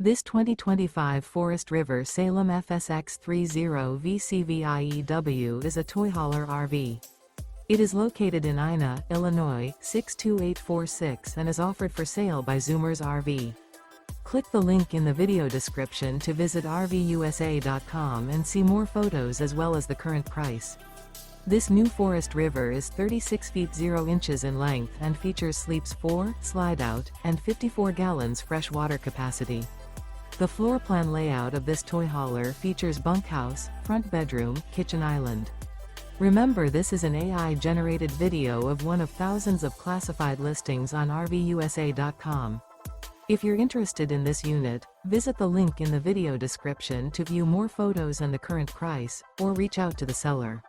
This 2025 Forest River Salem FSX 30 VCVIEW is a toy hauler RV. It is located in Ina, Illinois, 62846 and is offered for sale by Zoomers RV. Click the link in the video description to visit RVUSA.com and see more photos as well as the current price. This new Forest River is 36 feet 0 inches in length and features sleeps 4, Slideout, and 54 gallons fresh water capacity. The floor plan layout of this toy hauler features bunkhouse, front bedroom, kitchen island. Remember, this is an AI-generated video of one of thousands of classified listings on RVUSA.com. If you're interested in this unit, visit the link in the video description to view more photos and the current price, or reach out to the seller.